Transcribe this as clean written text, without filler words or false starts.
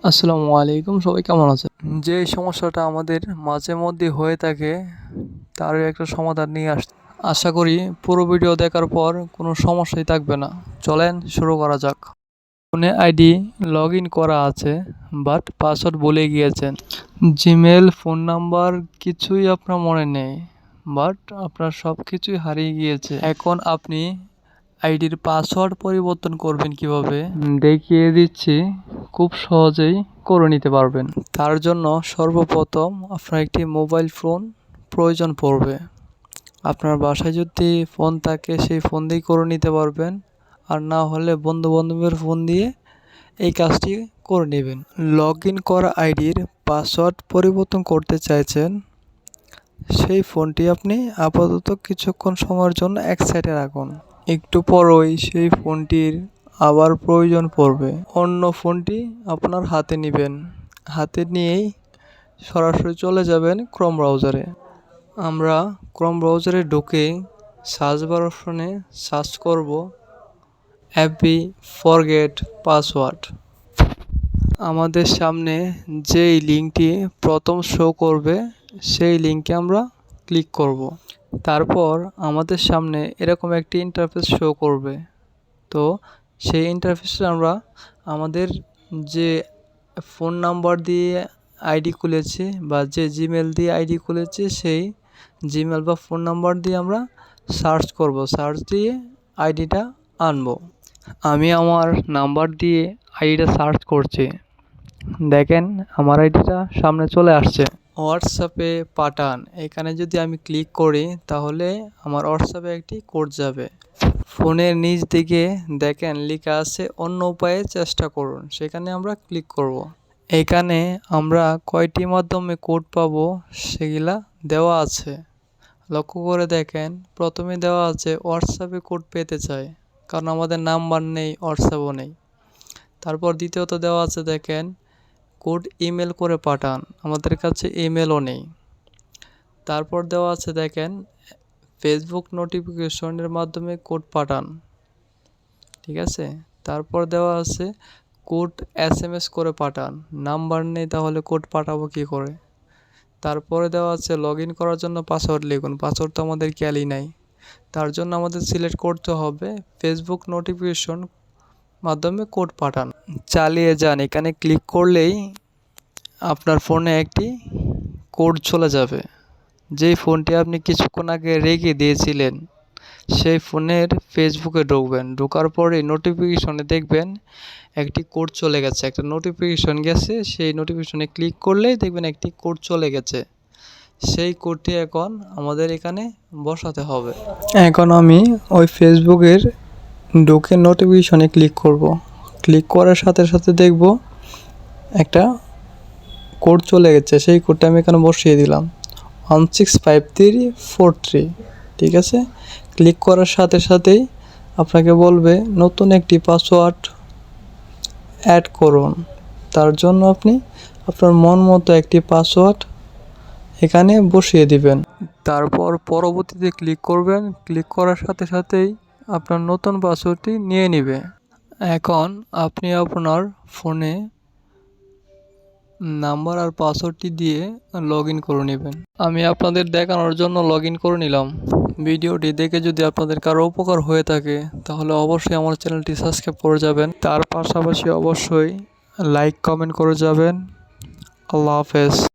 আসসালামু আলাইকুম, সবাই কেমন আছেন? যে সমস্যাটা আমাদের মাঝে মধ্যে হয়ে থাকে তার একটা সমাধান নিয়ে আশা করি পুরো ভিডিও দেখার পর কোনো সমস্যাই থাকবে না। চলেন শুরু করা যাক। ফোনে আইডি লগ ইন করা আছে, বাট পাসওয়ার্ড ভুলে গিয়েছেন। জিমেল, ফোন নাম্বার কিছুই আপনার মনে নেই, বাট আপনার সব কিছুই হারিয়ে গিয়েছে। এখন আপনি আইডির পাসওয়ার্ড পরিবর্তন করবেন কিভাবে দেখিয়ে দিচ্ছি। খুব সহজেই করে নিতে পারবেন। তার জন্য সর্বপ্রথম আপনার একটি মোবাইল ফোন প্রয়োজন পড়বে। আপনার বাসায় যদি ফোন থাকে সেই ফোন দিয়েই করে নিতে পারবেন, আর না হলে বন্ধু বান্ধবের ফোন দিয়ে এই কাজটি করে নেবেন। লগ ইন করা আইডির পাসওয়ার্ড পরিবর্তন করতে চাইছেন, সেই ফোনটি আপনি আপাতত কিছুক্ষণ সময়ের জন্য এক সাইডে রাখুন। একটু পরই সেই ফোনটির আবার প্রয়োজন পড়বে। অন্য ফোনটি আপনার হাতে নেবেন। হাতে নিয়েই সরাসরি চলে যাবেন ক্রোম ব্রাউজারে। আমরা ক্রোম ব্রাউজারে ঢুকে সার্চ বার অপশনে সার্চ করব অ্যাপি ফরগেট পাসওয়ার্ড। আমাদের সামনে যেই লিঙ্কটি প্রথম শো করবে সেই লিঙ্কে আমরা ক্লিক করব। তারপর আমাদের সামনে এরকম একটি ইন্টারফেস শো করবে। তো সেই ইন্টারফেসে আমরা আমাদের যে ফোন নাম্বার দিয়ে আইডি খুলেছি বা যে জিমেল দিয়ে আইডি খুলেছি সেই জিমেল বা ফোন নাম্বার দিয়ে আমরা সার্চ করব। সার্চ দিয়ে আইডিটা আনবো। আমি আমার নাম্বার দিয়ে আইডিটা সার্চ করছি। দেখেন আমার আইডিটা সামনে চলে আসছে। হোয়াটসঅ্যাপে পাঠান, এখানে যদি আমি ক্লিক করি তাহলে আমার হোয়াটসঅ্যাপে একটি কোড যাবে। ফোনের নিচ দিকে দেখেন লেখা আছে অন্য উপায়ে চেষ্টা করুন, সেখানে আমরা ক্লিক করব। এখানে আমরা কয়টি মাধ্যমে কোড পাবো সেগুলা দেওয়া আছে। লক্ষ্য করে দেখেন, প্রথমে দেওয়া আছে হোয়াটসঅ্যাপে কোড পেতে চাই, কারণ আমাদের নাম্বার নেই, হোয়াটসঅ্যাপও নেই। তারপর দ্বিতীয়ত দেওয়া আছে দেখেন কোড ইমেল করে পাঠান, আমাদের কাছে ইমেলও নেই। তারপর দেওয়া আছে দেখেন ফেসবুক নোটিফিকেশনের মাধ্যমে কোড পাঠান, ঠিক আছে। তারপর দেওয়া আছে কোড SMS করে পাঠান, নাম্বার নেই তাহলে কোড পাঠাবো কি করে। তারপরে দেওয়া আছে লগ ইন করার জন্য পাসওয়ার্ড লিখুন, পাসওয়ার্ড তো আমাদের খেয়ালই নাই। তার জন্য আমাদের সিলেক্ট করতে হবে ফেসবুক নোটিফিকেশন মাধ্যমে কোড পাঠান। চালিয়ে যান, এখানে ক্লিক করলেই আপনার ফোনে একটি কোড চলে যাবে। যেই ফোনটি আপনি কিছুক্ষণ আগে রেখে দিয়েছিলেন সেই ফোনের ফেসবুকে ঢুকবেন। ঢোকার পরে নোটিফিকেশনে দেখবেন একটি কোড চলে গেছে, একটা নোটিফিকেশন গেছে। সেই নোটিফিকেশনে ক্লিক করলেই দেখবেন একটি কোড চলে গেছে। সেই কোডটি এখন আমাদের এখানে বসাতে হবে। এখন আমি ওই ফেসবুকের ঢুকে নোটিফিকেশনে ক্লিক করব। ক্লিক করার সাথে সাথে দেখব একটা কোড চলে গেছে। সেই কোডটা আমি এখানে বসিয়ে দিলাম 165343, ঠিক আছে। ক্লিক করার সাথে সাথেই আপনাকে বলবে নতুন একটি পাসওয়ার্ড অ্যাড করুন। তার জন্য আপনি আপনার মন মতো একটি পাসওয়ার্ড এখানে বসিয়ে দিবেন। তারপর পরবর্তীতে ক্লিক করবেন। ক্লিক করার সাথে সাথেই আপনার নতুন পাসওয়ার্ডটি নিয়ে নেবে। এখন আপনি আপনার ফোনে নাম্বার আর পাসওয়ার্ডটি দিয়ে লগ ইন করে নেবেন। আমি আপনাদের দেখানোর জন্য লগ ইন করে নিলাম। ভিডিওটি দেখে যদি আপনাদের কারো উপকার হয়ে থাকে তাহলে অবশ্যই আমার চ্যানেলটি সাবস্ক্রাইব করে যাবেন। তার পাশাপাশি অবশ্যই লাইক কমেন্ট করে যাবেন। আল্লাহ হাফেজ।